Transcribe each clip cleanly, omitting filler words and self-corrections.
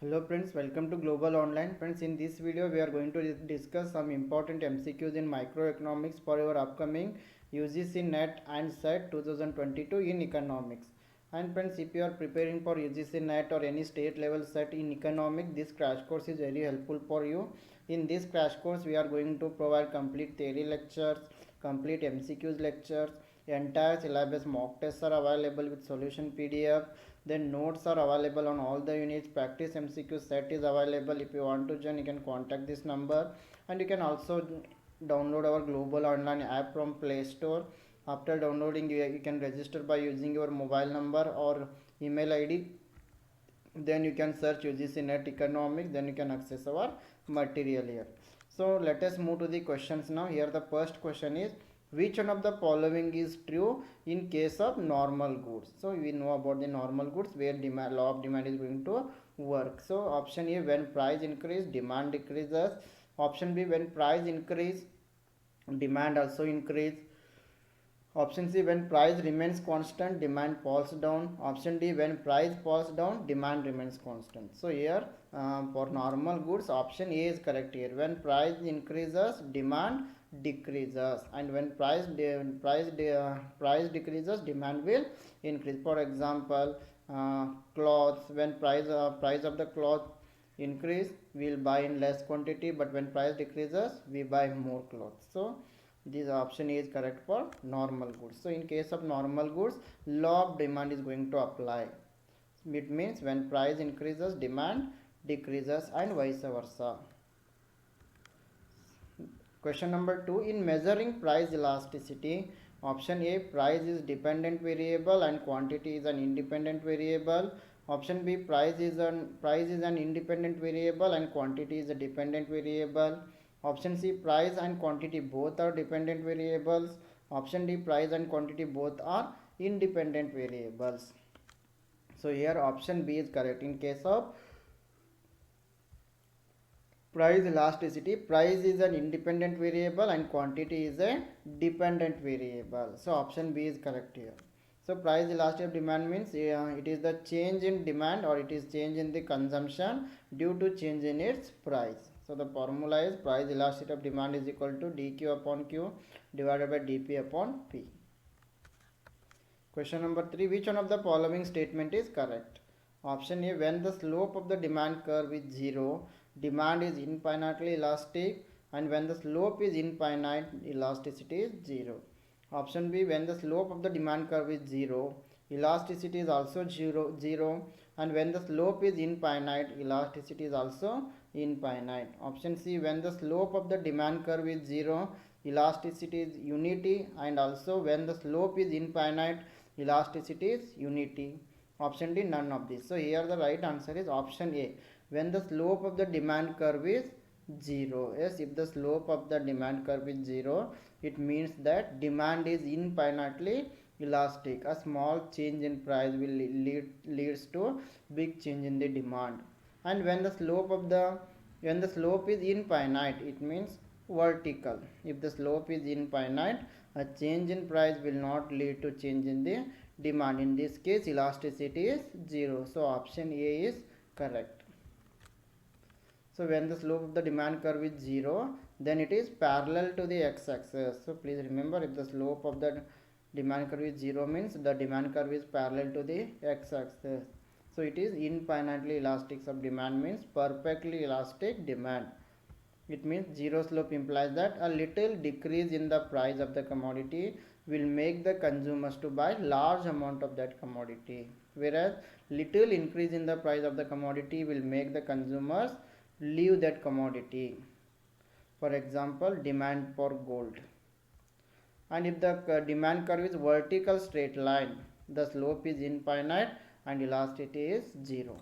Hello friends, welcome to Global Online. Friends, in this video we are going to discuss some important MCQs in microeconomics for your upcoming UGC NET and SET 2022 in economics. And friends, if you are preparing for UGC NET or any state level SET in economics, this crash course is very helpful for you. In this crash course we are going to provide complete theory lectures, complete MCQs lectures, entire syllabus mock tests are available with solution PDF. Then notes are available on all the units. Practice MCQ set is available. If you want to join, you can contact this number, and you can also download our Global Online app from Play Store. After downloading, you can register by using your mobile number or email ID. Then you can search UGC NET Economics. Then you can access our material here. So let us move to the questions now. Here the first question is, which one of the following is true in case of normal goods? So we know about the normal goods where demand, law of demand is going to work. So option A, when price increase, demand decreases. Option B, when price increase, demand also increase. Option C, when price remains constant, demand falls down. Option D, when price falls down, demand remains constant. So here for normal goods, option A is correct here. When price increases, demand decreases, and when price decreases, demand will increase. For example, clothes, when price of the cloth increase, we will buy in less quantity, but when price decreases, we buy more clothes. So this option is correct for normal goods. So in case of normal goods, law of demand is going to apply. It means when price increases, demand decreases, and vice versa. Question number 2, in measuring price elasticity, option A, price is dependent variable and quantity is an independent variable. Option B, price is an independent variable and quantity is a dependent variable. Option C, price and quantity both are dependent variables. Option D, price and quantity both are independent variables. So here option B is correct. In case of price elasticity, price is an independent variable and quantity is a dependent variable. So option B is correct here. So price elasticity of demand means it is the change in demand or it is change in the consumption due to change in its price. So the formula is price elasticity of demand is equal to dq upon q divided by dp upon p. Question number 3, which one of the following statement is correct? Option A, when the slope of the demand curve is 0, demand is infinitely elastic, and when the slope is infinite, elasticity is 0. Option B, when the slope of the demand curve is 0, elasticity is also 0, and when the slope is infinite, elasticity is also infinite. Option C, when the slope of the demand curve is 0, elasticity is unity, and also when the slope is infinite, elasticity is unity. Option D, none of this. So here the right answer is option A, when the slope of the demand curve is 0. Yes, if the slope of the demand curve is 0, it means that demand is infinitely elastic. A small change in price will leads to big change in the demand. And when the slope is infinite, it means vertical. If the slope is infinite, a change in price will not lead to change in the demand. In this case, elasticity is 0. So option A is correct. So when the slope of the demand curve is 0, then it is parallel to the x-axis. So please remember, if the slope of the demand curve is 0 means the demand curve is parallel to the x-axis. So it is infinitely elastic of demand means perfectly elastic demand. It means 0 slope implies that a little decrease in the price of the commodity will make the consumers to buy large amount of that commodity, whereas little increase in the price of the commodity will make the consumers leave that commodity. For example, demand for gold. And if the demand curve is vertical straight line, the slope is infinite and elasticity is 0.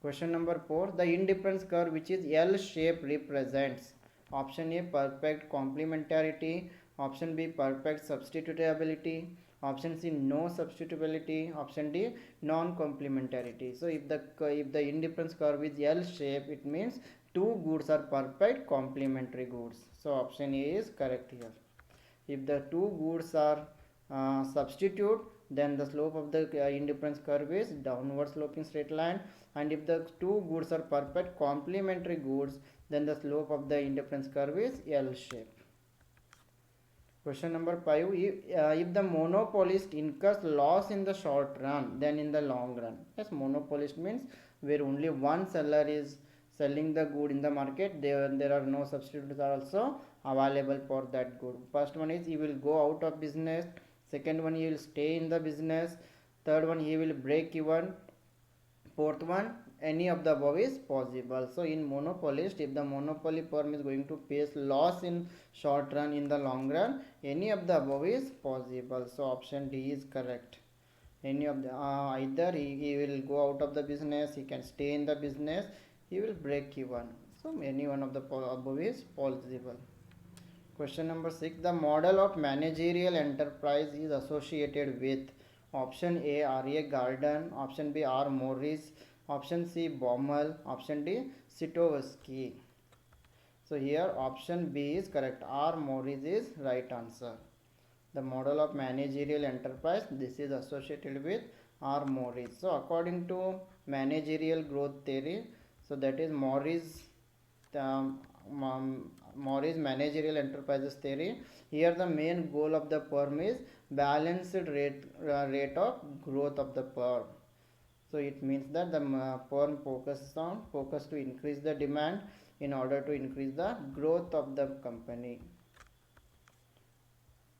Question number 4, the indifference curve which is L shape represents. Option A, perfect complementarity. Option B, perfect substitutability. Option C, no substitutability. Option D, non-complementarity. So if the indifference curve is L shape, it means two goods are perfect complementary goods. So option A is correct here. If the two goods are substitute, then the slope of the indifference curve is downward sloping straight line, and if the two goods are perfect complementary goods, then the slope of the indifference curve is L shape. Question number 5. If the monopolist incurs loss in the short run, then in the long run. Yes, monopolist means where only one seller is selling the good in the market, there are no substitutes are also available for that good. First one is he will go out of business, second one he will stay in the business, third one he will break even, fourth one any of the above is possible. So in monopolist, if the monopoly firm is going to face loss in short run, in the long run, any of the above is possible. So option D is correct. Any of the either he will go out of the business, he can stay in the business, he will break even. So any one of the above is possible. Question number 6. The model of managerial enterprise is associated with option A R.A. Garden, option B R. Morris, option C Baumol, option D Sitowski. So here option B is correct. R. Morris is right answer. The model of managerial enterprise, this is associated with R. Morris. So according to managerial growth theory, so that is Morris managerial enterprises theory. Here the main goal of the firm is balanced rate of growth of the firm. So it means that the firm focus to increase the demand in order to increase the growth of the company.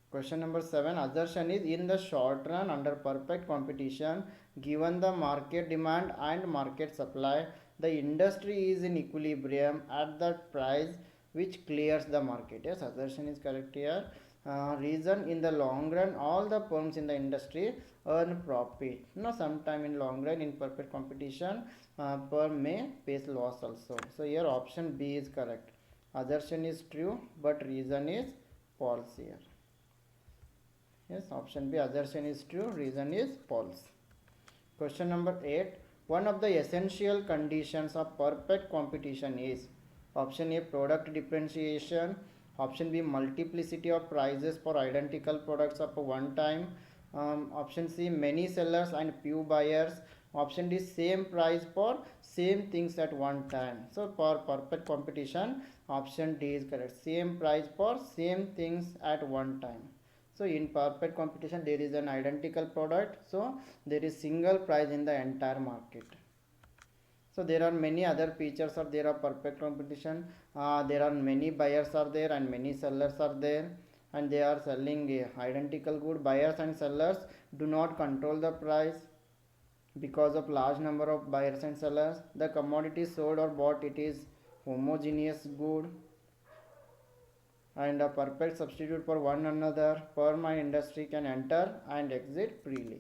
Question number 7. Assertion is in the short run under perfect competition, given the market demand and market supply, the industry is in equilibrium at that price which clears the market. Yes, assertion is correct here. Reason, in the long run all the firms in the industry earn profit. Now sometime in long run in perfect competition firm may face loss also. So here option B is correct. Assertion is true but reason is false here. Yes, option B, assertion is true, reason is false. Question number 8. One of the essential conditions of perfect competition is option A product differentiation, option B multiplicity of prices for identical products of one time, option C many sellers and few buyers, option D same price for same things at one time. So for perfect competition option D is correct. Same price for same things at one time. So in perfect competition there is an identical product, so there is single price in the entire market. So there are many other features of there of perfect competition. There are many buyers are there and many sellers are there, and they are selling a identical good. Buyers and sellers do not control the price because of large number of buyers and sellers. The commodity sold or bought, it is homogeneous good and a perfect substitute for one another. Firm and industry can enter and exit freely.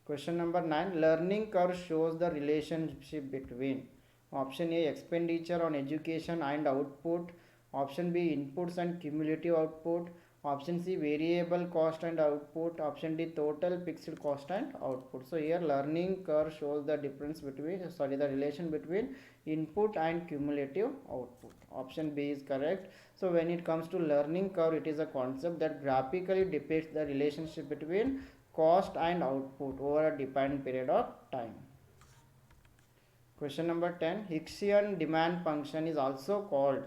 Question number 9. Learning curve shows the relationship between option A expenditure on education and output, option B inputs and cumulative output, option C variable cost and output, option D total fixed cost and output. So here learning curve shows the difference between the relation between input and cumulative output. Option B is correct. So when it comes to learning curve, it is a concept that graphically depicts the relationship between cost and output over a defined period of time. Question number 10. Hicksian demand function is also called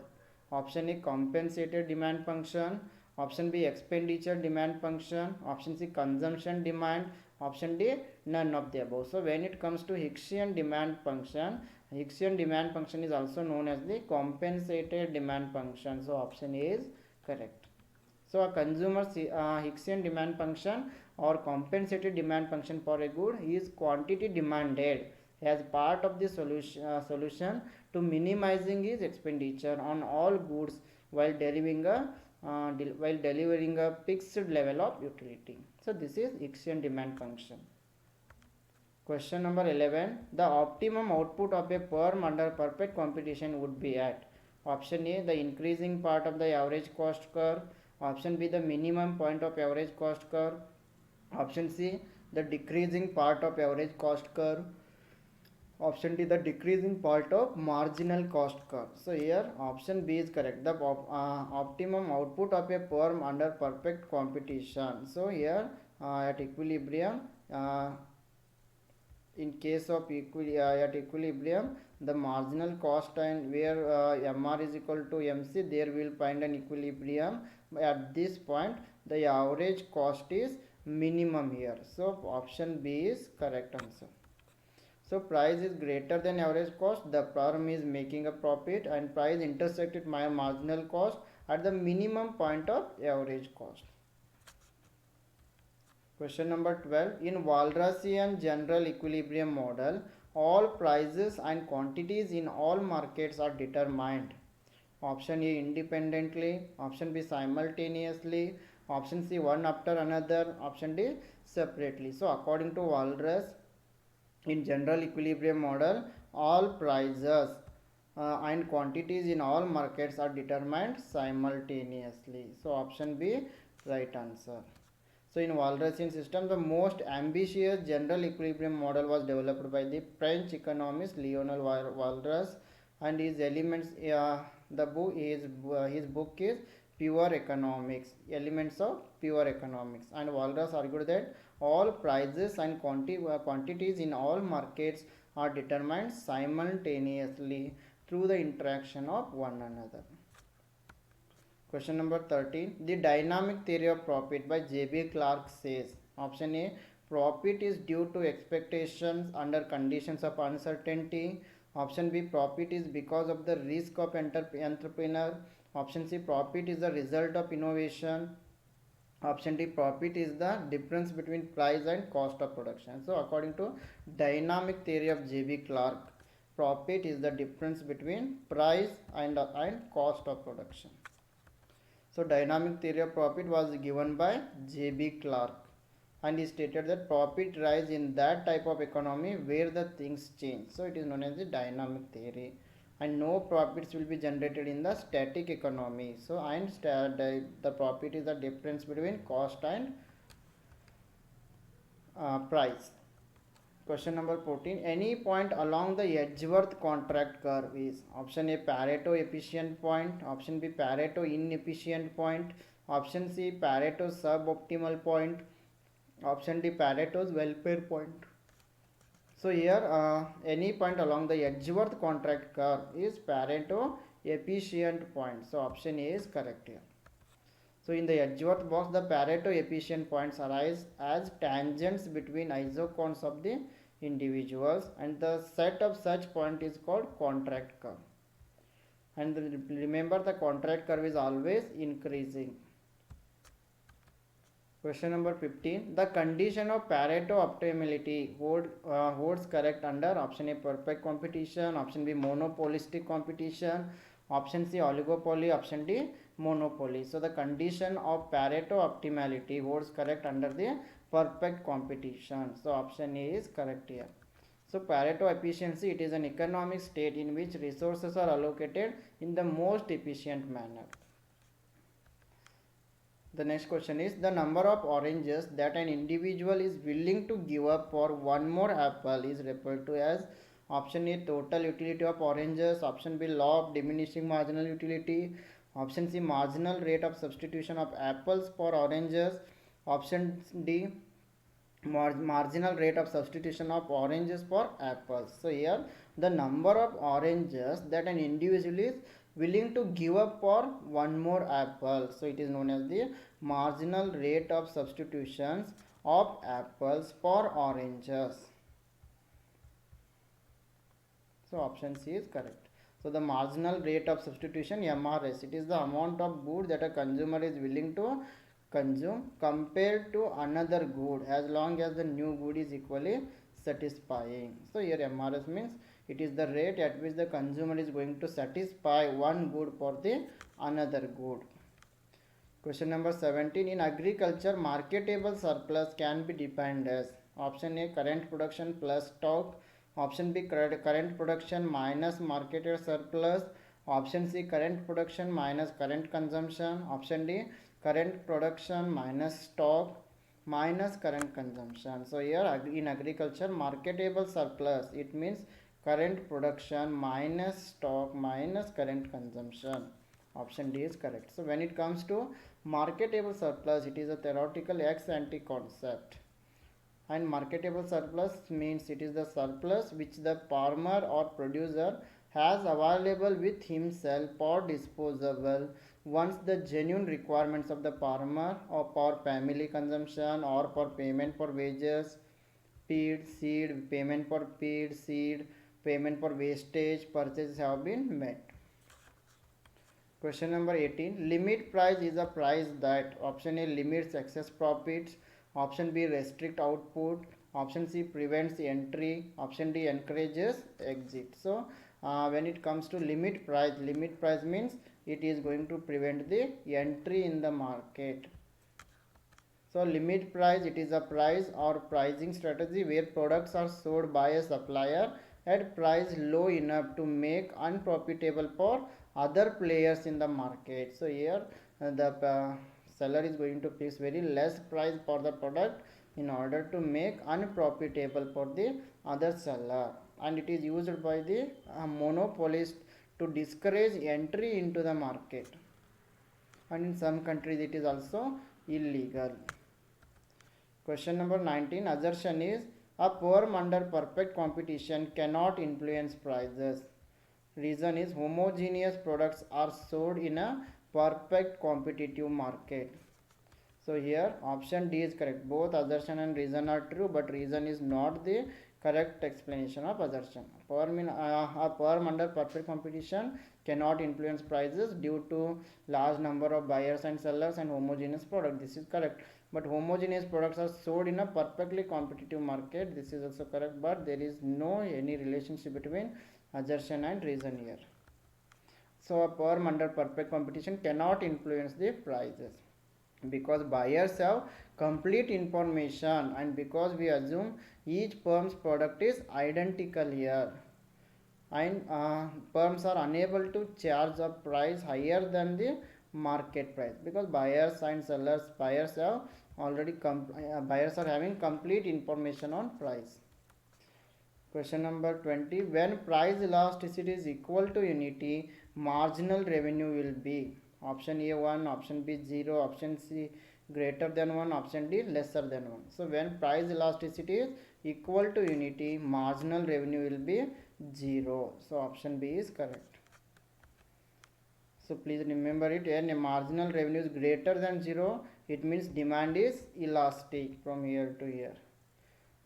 option A compensated demand function, option B expenditure demand function, option C consumption demand, option D none of the above. So when it comes to Hicksian demand function is also known as the compensated demand function. So option A is correct. So a consumer's Hicksian demand function or compensated demand function for a good is quantity demanded as part of the solution to minimizing his expenditure on all goods while delivering a fixed level of utility. So this is Hicksian demand function. Question number 11. The optimum output of a firm under perfect competition would be at option A the increasing part of the average cost curve, option B the minimum point of average cost curve, option C the decreasing part of average cost curve, option D the decreasing part of marginal cost curve. So here option B is correct. The optimum output of a firm under perfect competition. So here at equilibrium. In case of at equilibrium, the marginal cost and where MR is equal to MC, there will find an equilibrium. At this point, the average cost is minimum here. So option B is correct answer. So price is greater than average cost, the firm is making a profit, and price intersected my marginal cost at the minimum point of average cost. Question number 12. In Walrasian general equilibrium model, all prices and quantities in all markets are determined. Option A independently, option B simultaneously, option C one after another, option D separately. So according to Walras, in general equilibrium model, all prices and quantities in all markets are determined simultaneously. So option B right answer. So in Walrasian system, the most ambitious general equilibrium model was developed by the French economist Lionel Walras, and his elements, his book is Pure Economics, Elements of Pure Economics. And Walras argued that all prices and quantities in all markets are determined simultaneously through the interaction of one another. Question number 13. The dynamic theory of profit by J.B. Clark says, option A, profit is due to expectations under conditions of uncertainty. Option B, profit is because of the risk of entrepreneur. Option C, profit is the result of innovation. Option D, profit is the difference between price and cost of production. So according to dynamic theory of J.B. Clark, profit is the difference between price and cost of production. So dynamic theory of profit was given by J.B. Clark, and he stated that profit rise in that type of economy where the things change. So it is known as the dynamic theory, and no profits will be generated in the static economy. So the profit is the difference between cost and price. Question number 14. Any point along the Edgeworth contract curve is option A Pareto efficient point, option B Pareto inefficient point, option C Pareto suboptimal point, option D Pareto's welfare point. So here any point along the Edgeworth contract curve is Pareto efficient point. So option A is correct here. So in the Edgeworth box, the Pareto efficient points arise as tangents between isochrones of the individuals, and the set of such point is called contract curve. And remember, the contract curve is always increasing. Question number 15. The condition of Pareto optimality holds correct under option A perfect competition, option B monopolistic competition, option C oligopoly, option D monopoly. So the condition of Pareto optimality holds correct under the perfect competition. So option A is correct here. So Pareto efficiency, it is an economic state in which resources are allocated in the most efficient manner. The next question is, the number of oranges that an individual is willing to give up for one more apple is referred to as option A total utility of oranges, option B law of diminishing marginal utility, option C marginal rate of substitution of apples for oranges, option D marginal rate of substitution of oranges for apples. So here the number of oranges that an individual is willing to give up for one more apple, so it is known as the marginal rate of substitutions of apples for oranges. So option C is correct. So the marginal rate of substitution, MRS, it is the amount of good that a consumer is willing to consume compared to another good as long as the new good is equally satisfying. So here MRS means it is the rate at which the consumer is going to satisfy one good for the another good. Question number 17. In agriculture, marketable surplus can be defined as option A current production plus stock, option B current production minus marketed surplus, option C current production minus current consumption, option D current production minus stock minus current consumption. So here in agriculture, marketable surplus, it means current production minus stock minus current consumption. Option D is correct. So when it comes to marketable surplus, it is a theoretical ex ante concept. And marketable surplus means it is the surplus which the farmer or producer has available with himself for disposable once the genuine requirements of the farmer or for family consumption or for payment for wages, payment for feed, seed, payment for wastage, purchases have been met. Question number 18. Limit price is a price that option A limits excess profits, option B restrict output, option C prevents entry, option D encourages exit. So when it comes to limit price means it is going to prevent the entry in the market. So limit price, it is a price or pricing strategy where products are sold by a supplier at price low enough to make unprofitable for other players in the market. So here the seller is going to fix very less price for the product in order to make unprofitable for the other seller, and it is used by the monopolist to discourage entry into the market, and in some countries it is also illegal. Question number 19. Assertion is a firm under perfect competition cannot influence prices. Reason is homogeneous products are sold in a perfect competitive market. So here option D is correct. Both assertion and reason are true, but reason is not the correct explanation of assertion. A firm under perfect competition cannot influence prices due to large number of buyers and sellers and homogeneous product. This is correct. But homogeneous products are sold in a perfectly competitive market. This is also correct, but there is no any relationship between assertion and reason here. So a firm under perfect competition cannot influence the prices because buyers have complete information, and because we assume each firm's product is identical here, and firms are unable to charge a price higher than the market price because buyers and sellers, buyers are having complete information on price. Question number 20. When price elasticity is equal to unity, marginal revenue will be option A 1, option B 0, option C greater than 1, option D lesser than 1. So when price elasticity is equal to unity, marginal revenue will be 0. So option B is correct. So please remember it, when a marginal revenue is greater than 0, it means demand is elastic from here to here.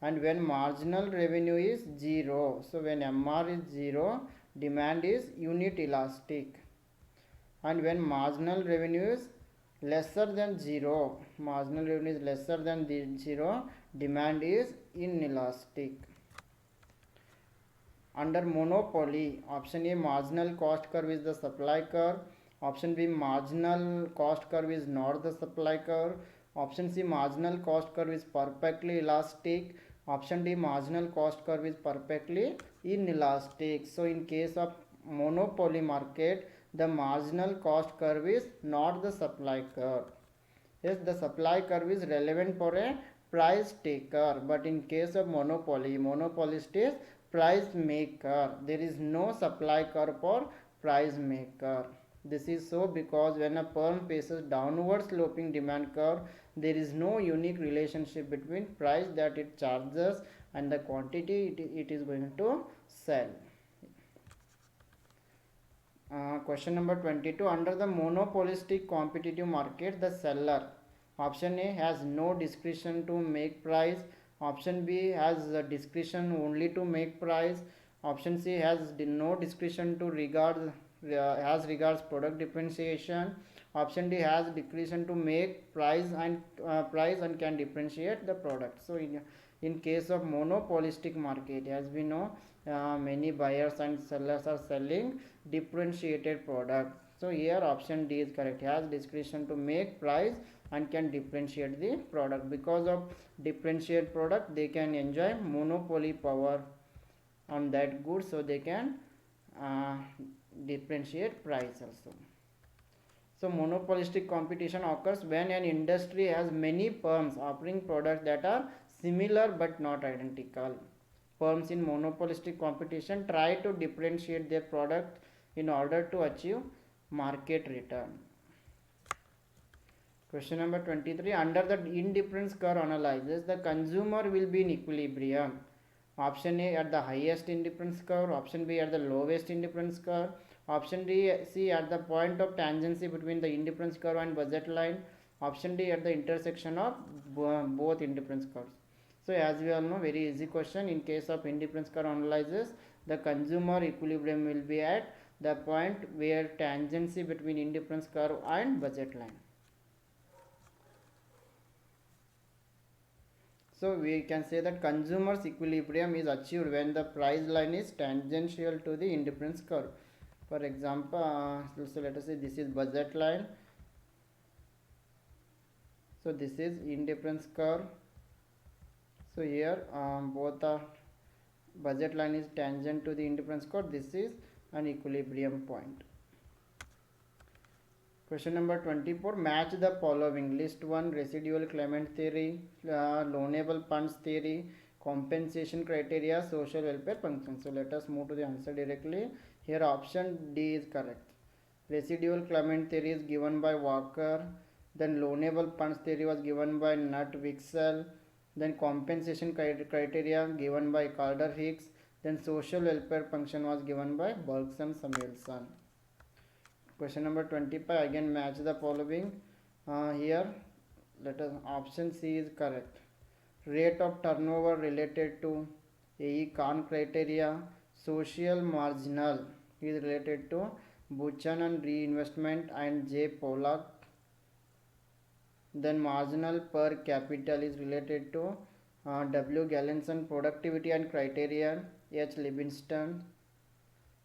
And when marginal revenue is 0, so when MR is 0, demand is unit elastic. And when marginal revenue is lesser than 0, demand is inelastic. Under monopoly, option A marginal cost curve is the supply curve, option B marginal cost curve is not the supply curve, option C marginal cost curve is perfectly elastic, option D marginal cost curve is perfectly inelastic. So in case of monopoly market, the marginal cost curve is not the supply curve. Yes, the supply curve is relevant for a price taker, but in case of monopoly, monopolist is price maker. There is no supply curve for price maker. This is so because when a firm faces downward sloping demand curve, there is no unique relationship between price that it charges and the quantity it is going to sell. Question number 22. Under the monopolistic competitive market, the seller, option A has no discretion to make price, option B has discretion only to make price, option C has no discretion to regards product differentiation, option D has discretion to make price and can differentiate the product. So in case of monopolistic market, as we know, many buyers and sellers are selling differentiated product. So here option D is correct, has discretion to make price and can differentiate the product. Because of differentiate product, they can enjoy monopoly power on that good, so they can differentiate price also. So monopolistic competition occurs when an industry has many firms offering products that are similar but not identical. Firms in monopolistic competition try to differentiate their product in order to achieve market return. Question number 23. Under the indifference curve analysis, the consumer will be in equilibrium. Option A at the highest indifference curve, option B at the lowest indifference curve, option D C at the point of tangency between the indifference curve and budget line, option D at the intersection of both indifference curves. So as we all know, very easy question. In case of indifference curve analysis, the consumer equilibrium will be at the point where tangency between indifference curve and budget line. So we can say that consumer's equilibrium is achieved when the price line is tangential to the indifference curve. For example, so let us say this is budget line. So this is indifference curve. So here both are budget line is tangent to the indifference curve. This is an equilibrium point. Question number 24. Match the following. List 1 residual claimant theory, loanable funds theory, compensation criteria, social welfare function. So let us move to the answer directly. Here option D is correct. Residual claimant theory is given by Walker. Then loanable funds theory was given by Nutt Wixell. Then compensation criteria given by Calder Hicks. Then social welfare function was given by Bergson Samuelson. Question number 25. Again match the following. Here let us option C is correct. Rate of turnover related to A.E. Kahn criteria. Social marginal is related to Buchanan reinvestment and J. Pollack. Then marginal per capital is related to W. Gallinson productivity and criterion, H. Livingston.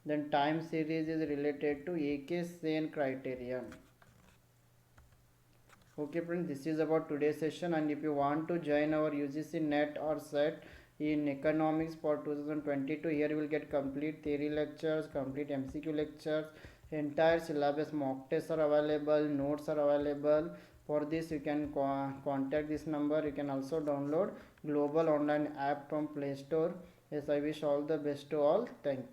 Then time series is related to A.K. Sen criterion. Okay friends, this is about today's session, and if you want to join our UGC NET or SET in economics for 2022, here you will get complete theory lectures, complete MCQ lectures, entire syllabus mock tests are available, notes are available. For this you can contact this number. You can also download global online app from Play Store. Yes, I wish all the best to all. Thank you.